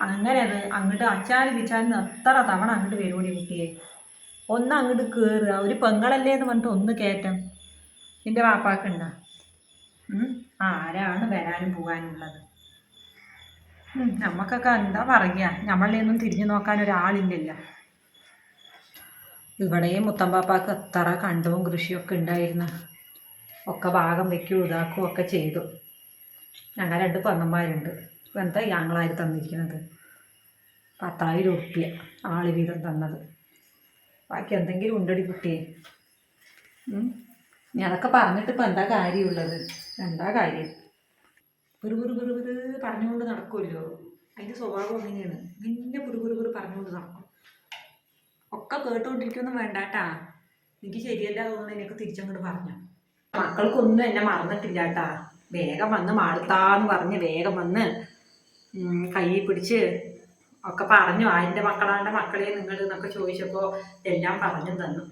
അങ്ങനെ അത് അങ്ങോട്ട് അച്ചാലും പിച്ചാലും എത്ര തവണ അങ്ങോട്ട് വരുമോടി കുട്ടിയെ. ഒന്ന് അങ്ങോട്ട് കയറുക, ഒരു പെങ്ങളല്ലേ എന്ന് പറഞ്ഞിട്ട് ഒന്ന് കയറ്റം നിൻ്റെ വാപ്പാക്കുണ്ടാ? ആരാണ് വരാനും പോകാനുള്ളത്? നമുക്കൊക്കെ എന്താ പറയുക, നമ്മളെയൊന്നും തിരിഞ്ഞു നോക്കാൻ ഒരാളില്ലല്ലോ. ഇവിടെയും മുത്തമ്പാപ്പാക്ക് എത്ര കണ്ടവും കൃഷിയൊക്കെ ഉണ്ടായിരുന്നു. ഒക്കെ ഭാഗം വയ്ക്കുകയും ഇതാക്കുകയും ഒക്കെ ചെയ്തു. ഞങ്ങൾ 2 പെങ്ങന്മാരുണ്ട്. എന്താ ഞങ്ങളാര് തന്നിരിക്കുന്നത്? 10,000 ഉറുപ്പ്യ ആള് വീതം തന്നത്. ബാക്കി എന്തെങ്കിലും ഉണ്ടടി കുട്ടിയെ. നീ അതൊക്കെ പറഞ്ഞിട്ട് ഇപ്പം എന്താ കാര്യമുള്ളത്? എന്താ കാര്യം? പിറുപിറു പറഞ്ഞുകൊണ്ട് നടക്കുമല്ലോ. അതിൻ്റെ സ്വഭാവം അങ്ങനെയാണ്. പിന്നെ പിറുപിറു പറഞ്ഞുകൊണ്ട് നടക്കും. ഒക്കെ കേട്ടുകൊണ്ടിരിക്കൊന്നും വേണ്ടാട്ടാ. എനിക്ക് ശരിയല്ല തോന്നുന്നു. എനിക്ക് തിരിച്ചങ്ങോട്ട് പറഞ്ഞു. മക്കൾക്കൊന്നും എന്നെ മറന്നിട്ടില്ല കേട്ടാ. വേഗം വന്ന് മാടുത്താന്ന് പറഞ്ഞ് വേഗം വന്ന് കൈ പിടിച്ച് ഒക്കെ പറഞ്ഞു. ആരുടെ മക്കളാണ്ട് മക്കളെ നിങ്ങൾ എന്നൊക്കെ ചോദിച്ചപ്പോൾ എല്ലാം പറഞ്ഞു തന്നു.